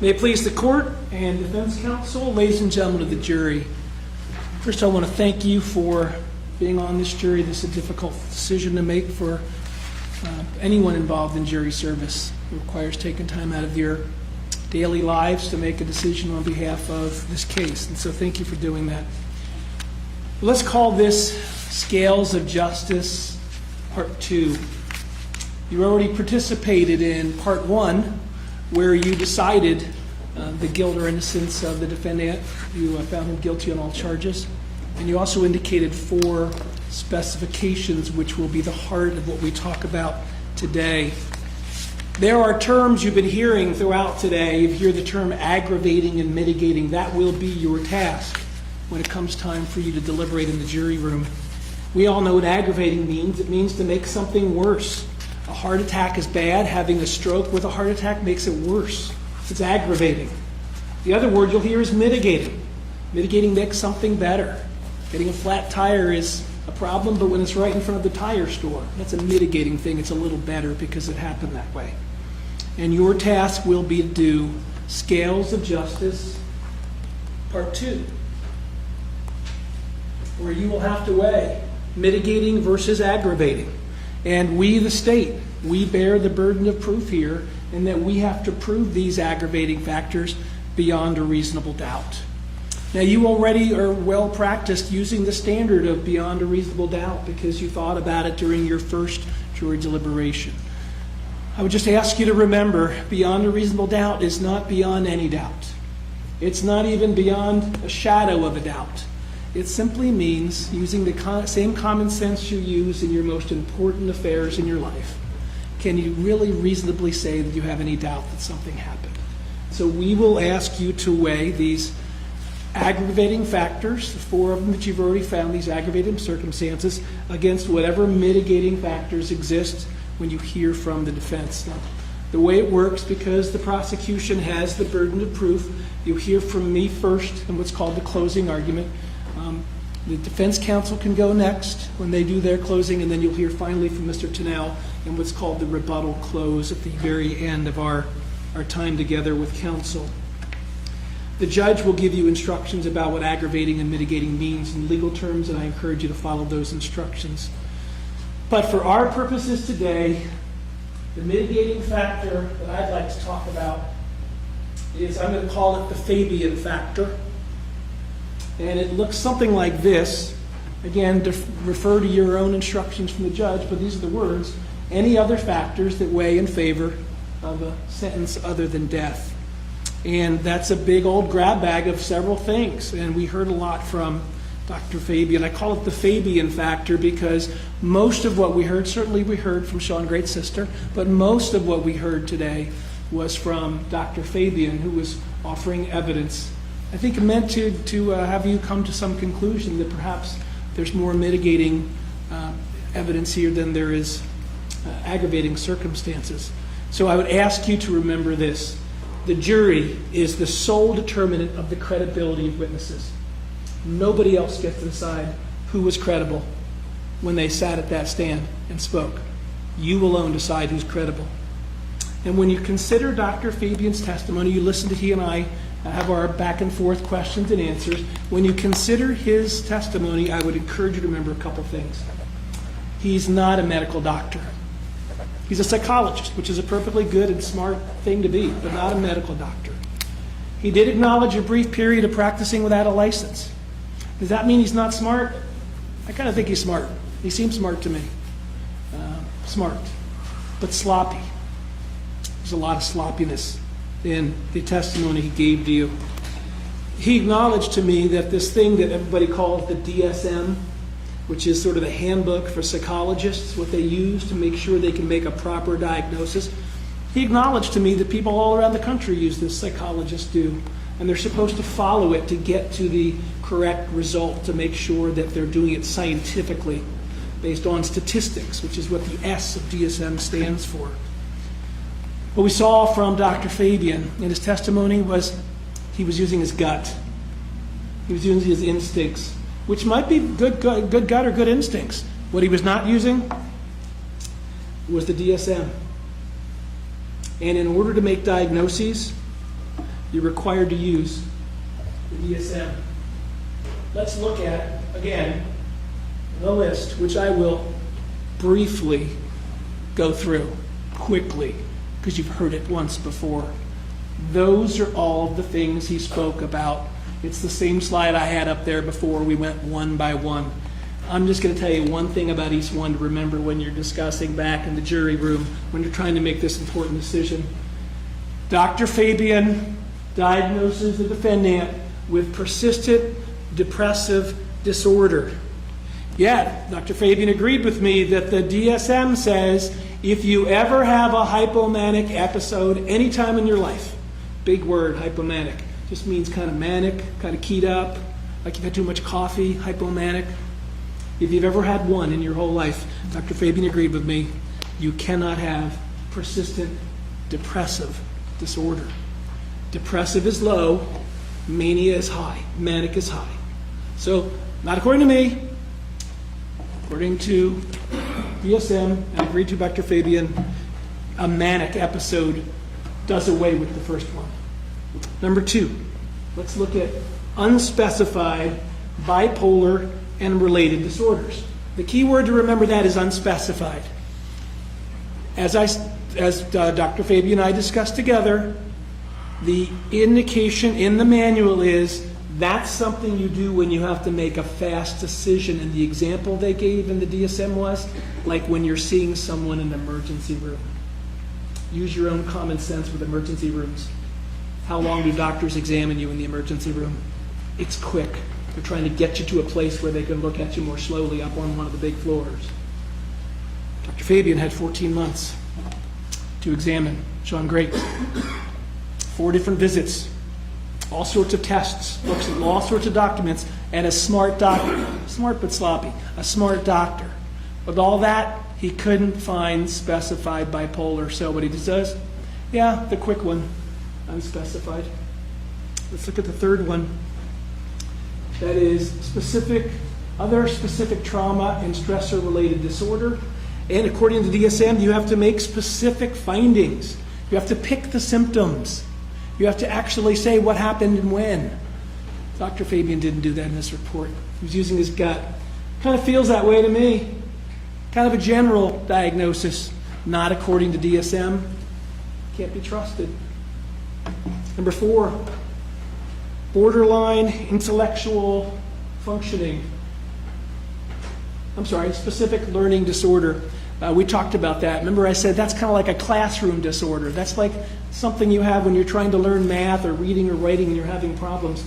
May it please the court and defense counsel, ladies and gentlemen of the jury. First, I want to thank you for being on this jury. This is a difficult decision to make for anyone involved in jury service. It requires taking time out of your daily lives to make a decision on behalf of this case, and so thank you for doing that. Let's call this Scales of Justice Part 2. You already participated in Part 1, where you decided the guilt or innocence of the defendant. You found him guilty on all charges. And you also indicated 4 specifications, which will be the heart of what we talk about today. There are terms you've been hearing throughout today. You hear the term aggravating and mitigating. That will be your task when it comes time for you to deliberate in the jury room. We all know what aggravating means. It means to make something worse. A heart attack is bad. Having a stroke with a heart attack makes it worse. It's aggravating. The other word you'll hear is mitigating. Mitigating makes something better. Getting a flat tire is a problem, but when it's right in front of the tire store, that's a mitigating thing. It's a little better because it happened that way. And your task will be to do Scales of Justice Part 2, where you will have to weigh mitigating versus aggravating. And we, the state, we bear the burden of proof here, in that we have to prove these aggravating factors beyond a reasonable doubt. Now, you already are well practiced using the standard of beyond a reasonable doubt because you thought about it during your first jury deliberation. I would just ask you to remember, beyond a reasonable doubt is not beyond any doubt. It's not even beyond a shadow of a doubt. It simply means using the same common sense you use in your most important affairs in your life. Can you really reasonably say that you have any doubt that something happened? So we will ask you to weigh these aggravating factors, the 4 of them that you've already found, these aggravating circumstances, against whatever mitigating factors exist when you hear from the defense. Now, the way it works, because the prosecution has the burden of proof, you hear from me first in what's called the closing argument. The defense counsel can go next when they do their closing, and then you'll hear finally from Mr. Tennell in what's called the rebuttal close at the very end of our time together with counsel. The judge will give you instructions about what aggravating and mitigating means in legal terms, and I encourage you to follow those instructions. But for our purposes today, the mitigating factor that I'd like to talk about is, I'm going to call it the Fabian factor. And it looks something like this. Again, refer to your own instructions from the judge, but these are the words. Any other factors that weigh in favor of a sentence other than death. And that's a big old grab bag of several things. And we heard a lot from Dr. Fabian. I call it the Fabian factor because most of what we heard, certainly we heard from Shawn Grate's sister, but most of what we heard today was from Dr. Fabian, who was offering evidence, I think meant to have you come to some conclusion that perhaps there's more mitigating evidence here than there is aggravating circumstances. So I would ask you to remember this. The jury is the sole determinant of the credibility of witnesses. Nobody else gets to decide who was credible when they sat at that stand and spoke. You alone decide who's credible. And when you consider Dr. Fabian's testimony, you listen to he and I have our back and forth questions and answers. When you consider his testimony, I would encourage you to remember a couple things. He's not a medical doctor. He's a psychologist, which is a perfectly good and smart thing to be, but not a medical doctor. He did acknowledge a brief period of practicing without a license. Does that mean he's not smart? I kind of think he's smart. He seems smart to me. Smart, but sloppy. There's a lot of sloppiness in the testimony he gave to you. He acknowledged to me that this thing that everybody calls the DSM, which is sort of the handbook for psychologists, what they use to make sure they can make a proper diagnosis. He acknowledged to me that people all around the country use this, psychologists do, and they're supposed to follow it to get to the correct result, to make sure that they're doing it scientifically, based on statistics, which is what the S of DSM stands for. What we saw from Dr. Fabian in his testimony was he was using his gut. He was using his instincts, which might be good gut or good instincts. What he was not using was the DSM. And in order to make diagnoses, you're required to use the DSM. Let's look at, again, the list, which I will briefly go through quickly, because you've heard it once before. Those are all of the things he spoke about. It's the same slide I had up there before. We went one by one. I'm just going to tell you one thing about each one to remember when you're discussing back in the jury room, when you're trying to make this important decision. Dr. Fabian diagnoses the defendant with persistent depressive disorder. Yeah, Dr. Fabian agreed with me that the DSM says if you ever have a hypomanic episode anytime in your life, big word, hypomanic, just means kind of manic, kind of keyed up, like you've had too much coffee, hypomanic. If you've ever had one in your whole life, Dr. Fabian agreed with me, you cannot have persistent depressive disorder. Depressive is low, mania is high, manic is high. So, not according to me, according to DSM, and agreed to Dr. Fabian, a manic episode does away with the first one. Number two, let's look at unspecified bipolar and related disorders. The key word to remember that is unspecified. As Dr. Fabian and I discussed together, the indication in the manual is that's something you do when you have to make a fast decision. And the example they gave in the DSM was like when you're seeing someone in the emergency room. Use your own common sense with emergency rooms. How long do doctors examine you in the emergency room? It's quick. They're trying to get you to a place where they can look at you more slowly up on one of the big floors. Dr. Fabian had 14 months to examine Shawn Grate. 4 different visits, all sorts of tests, looks at all sorts of documents, and a smart doctor, smart but sloppy, a smart doctor. With all that, he couldn't find specified bipolar. So what he does, yeah, the quick one, unspecified. Let's look at the third one. That is other specific trauma and stressor-related disorder. And according to DSM, you have to make specific findings. You have to pick the symptoms. You have to actually say what happened and when. Dr. Fabian didn't do that in this report. He was using his gut. Kind of feels that way to me. Kind of a general diagnosis, not according to DSM. Can't be trusted. Number 4, borderline intellectual functioning. Specific learning disorder. We talked about that. Remember I said that's kind of like a classroom disorder. That's like something you have when you're trying to learn math or reading or writing and you're having problems.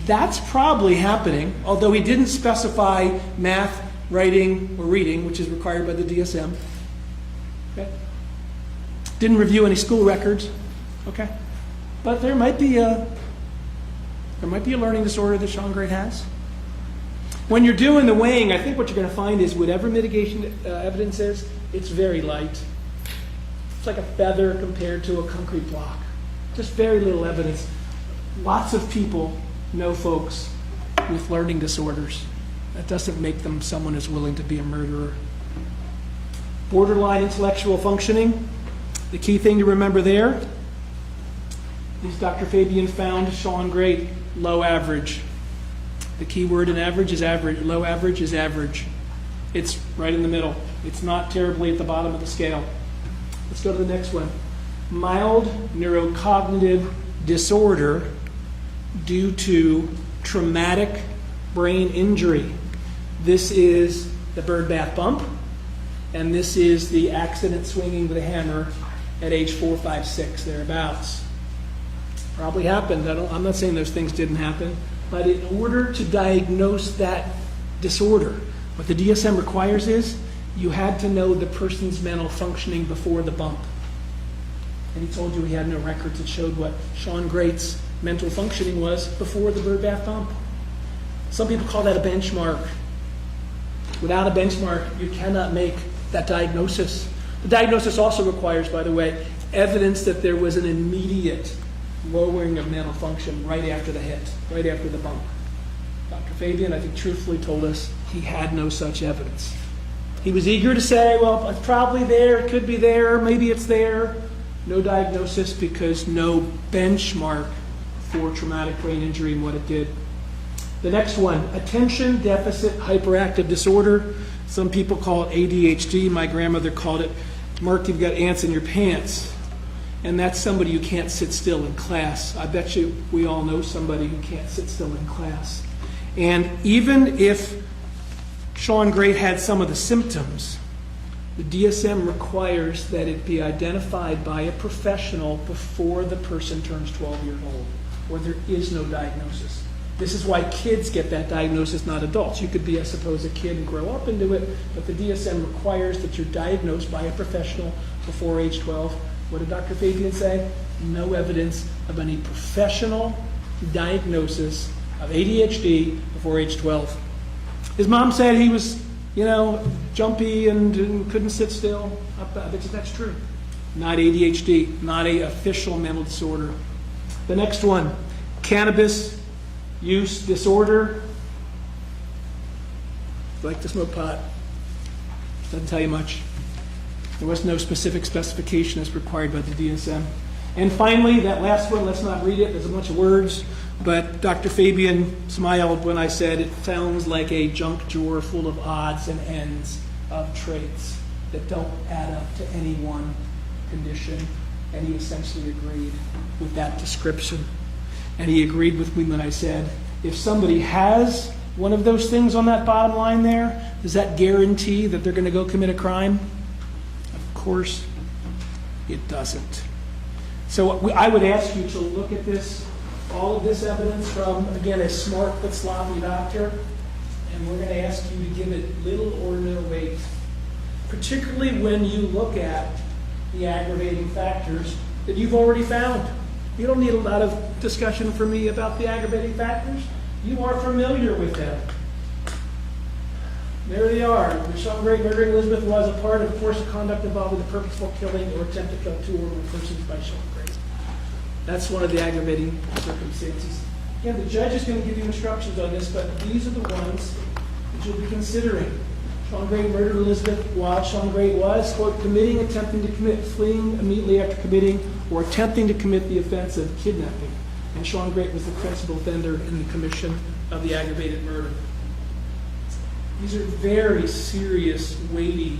That's probably happening, although he didn't specify math, writing, or reading, which is required by the DSM. Okay? Didn't review any school records. Okay? But there might be a learning disorder that Shawn Grate has. When you're doing the weighing, I think what you're going to find is whatever mitigation evidence is, it's very light. It's like a feather compared to a concrete block. Just very little evidence. Lots of people know folks with learning disorders. That doesn't make them someone who's willing to be a murderer. Borderline intellectual functioning. The key thing to remember there is Dr. Fabian found Shawn Grate low average. The key word in average is average. Low average is average. It's right in the middle. It's not terribly at the bottom of the scale. Let's go to the next one. Mild neurocognitive disorder due to traumatic brain injury. This is the bird bath bump, and this is the accident swinging with a hammer at age 4, 5, 6, thereabouts. Probably happened. I'm not saying those things didn't happen. But in order to diagnose that disorder, what the DSM requires is you had to know the person's mental functioning before the bump. And he told you he had no records that showed what Shawn Grate's mental functioning was before the bird bath bump. Some people call that a benchmark. Without a benchmark, you cannot make that diagnosis. The diagnosis also requires, by the way, evidence that there was an immediate lowering of mental function right after the hit, right after the bump. Dr. Fabian, I think, truthfully told us he had no such evidence. He was eager to say, well, it's probably there, it could be there, maybe it's there. No diagnosis because no benchmark for traumatic brain injury and what it did. The next one, attention deficit hyperactive disorder. Some people call it ADHD. My grandmother called it, Mark, you've got ants in your pants. And that's somebody who can't sit still in class. I bet you we all know somebody who can't sit still in class. And even if Shawn Grate had some of the symptoms, the DSM requires that it be identified by a professional before the person turns 12 years old, or there is no diagnosis. This is why kids get that diagnosis, not adults. You could be, I suppose, a kid and grow up into it, but the DSM requires that you're diagnosed by a professional before age 12. What did Dr. Fabian say? No evidence of any professional diagnosis of ADHD before age 12. His mom said he was, jumpy and couldn't sit still. I bet you that's true. Not ADHD, not an official mental disorder. The next one, cannabis use disorder. Like to smoke pot. Doesn't tell you much. There was no specific specification as required by the DSM. And finally, that last one, let's not read it. There's a bunch of words. But Dr. Fabian smiled when I said it sounds like a junk drawer full of odds and ends of traits that don't add up to any one condition. And he essentially agreed with that description. And he agreed with me when I said, if somebody has one of those things on that bottom line there, does that guarantee that they're going to go commit a crime? Of course, it doesn't. So I would ask you to look at this, all of this evidence from, again, a smart but sloppy doctor, and we're going to ask you to give it little or no weight, particularly when you look at the aggravating factors that you've already found. You don't need a lot of discussion from me about the aggravating factors. You are familiar with them. There they are. The Shawn Grate murdering Elizabeth was a part of a course of conduct involving the purposeful killing or attempt to kill 2 or more persons by Shawn Grate. That's one of the aggravating circumstances. Again, the judge is going to give you instructions on this, but these are the ones that you'll be considering. Shawn Grate murdered Elizabeth while Shawn Grate was, quote, committing, attempting to commit, fleeing immediately after committing, or attempting to commit the offense of kidnapping. And Shawn Grate was the principal offender in the commission of the aggravated murder. These are very serious, weighty,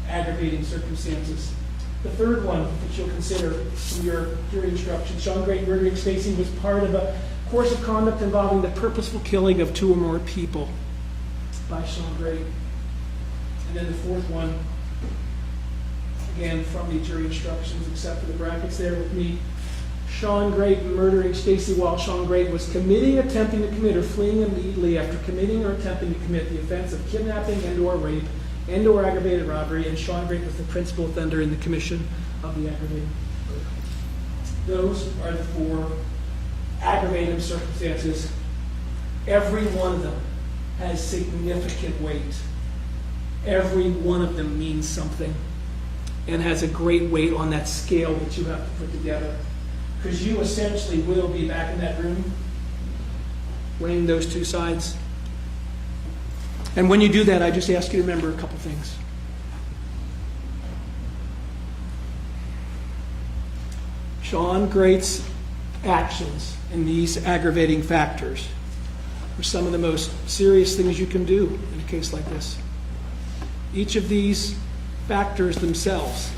aggravating circumstances. The third one that you'll consider from your jury instructions, Shawn Grate murdering Stacy was part of a course of conduct involving the purposeful killing of 2 or more people by Shawn Grate. And then the fourth one, again, from the jury instructions, except for the brackets there with me, Shawn Grate murdering Stacy while Shawn Grate was committing, attempting to commit, or fleeing immediately after committing or attempting to commit the offense of kidnapping and or rape and or aggravated robbery, and Shawn Grate was the principal offender in the commission of the aggravated murder. Those are the 4 aggravating circumstances. Every one of them has significant weight. Every one of them means something and has a great weight on that scale that you have to put together. Because you essentially will be back in that room weighing those 2 sides. And when you do that, I just ask you to remember a couple things. Shawn Grate's actions in these aggravating factors are some of the most serious things you can do in a case like this. Each of these factors themselves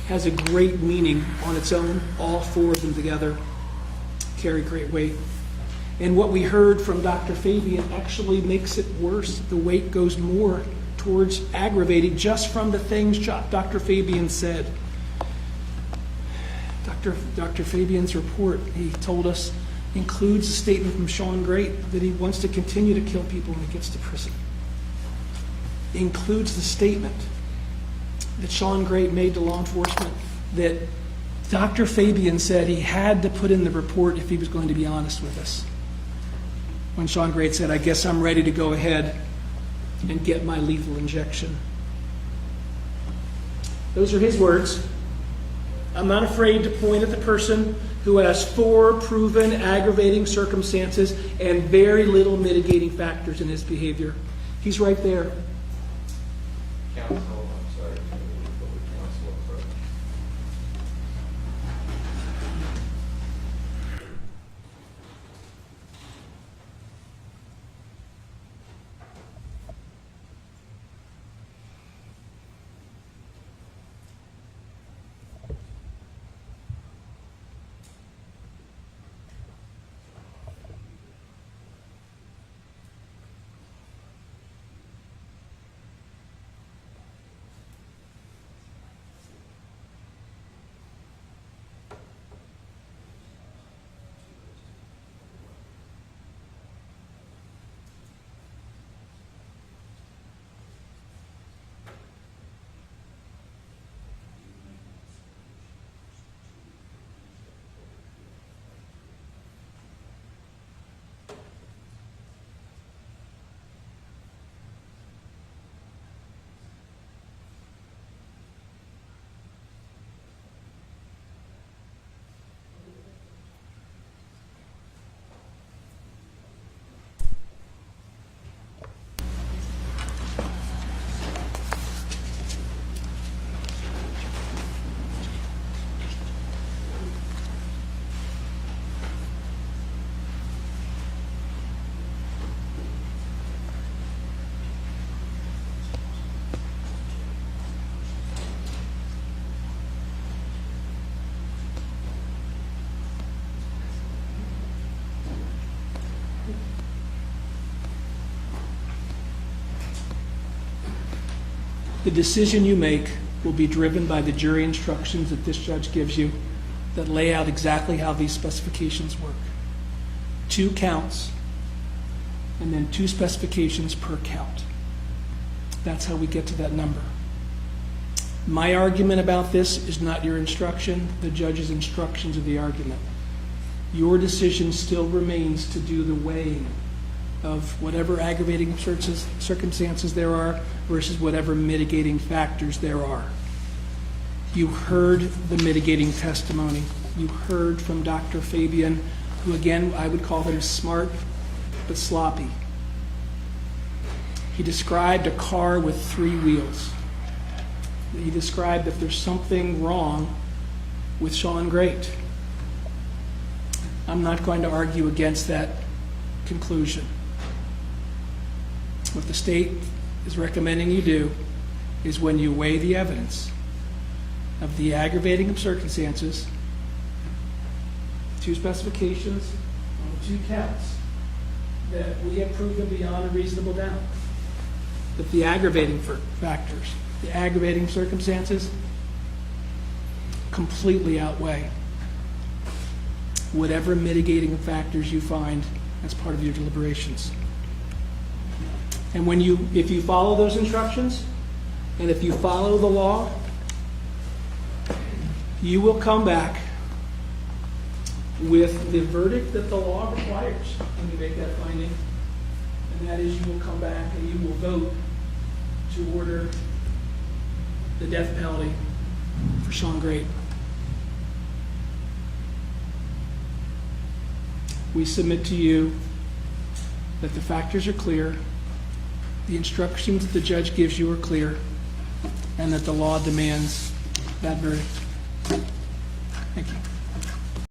has a great meaning on its own. All 4 of them together carry great weight. And what we heard from Dr. Fabian actually makes it worse. The weight goes more towards aggravating just from the things Dr. Fabian said. Dr. Fabian's report, he told us, includes a statement from Shawn Grate that he wants to continue to kill people when he gets to prison. It includes the statement that Shawn Grate made to law enforcement that Dr. Fabian said he had to put in the report if he was going to be honest with us. When Shawn Grate said, I guess I'm ready to go ahead and get my lethal injection. Those are his words. I'm not afraid to point at the person who has 4 proven aggravating circumstances and very little mitigating factors in his behavior. He's right there. Counsel, I'm sorry, counsel. The decision you make will be driven by the jury instructions that this judge gives you that lay out exactly how these specifications work. 2 counts, and then 2 specifications per count. That's how we get to that number. My argument about this is not your instruction. The judge's instructions are the argument. Your decision still remains to do the weighing of whatever aggravating circumstances there are versus whatever mitigating factors there are. You heard the mitigating testimony. You heard from Dr. Fabian, who again, I would call him smart but sloppy. He described a car with 3 wheels. He described that there's something wrong with Shawn Grate. I'm not going to argue against that conclusion. What the state is recommending you do is when you weigh the evidence of the aggravating circumstances, 2 specifications on 2 counts, that we have proven beyond a reasonable doubt that the aggravating factors, the aggravating circumstances, completely outweigh whatever mitigating factors you find as part of your deliberations. And if you follow those instructions, and if you follow the law, you will come back with the verdict that the law requires when you make that finding, and that is you will come back and you will vote to order the death penalty for Shawn Grate. We submit to you that the factors are clear, the instructions that the judge gives you are clear, and that the law demands that verdict. Thank you.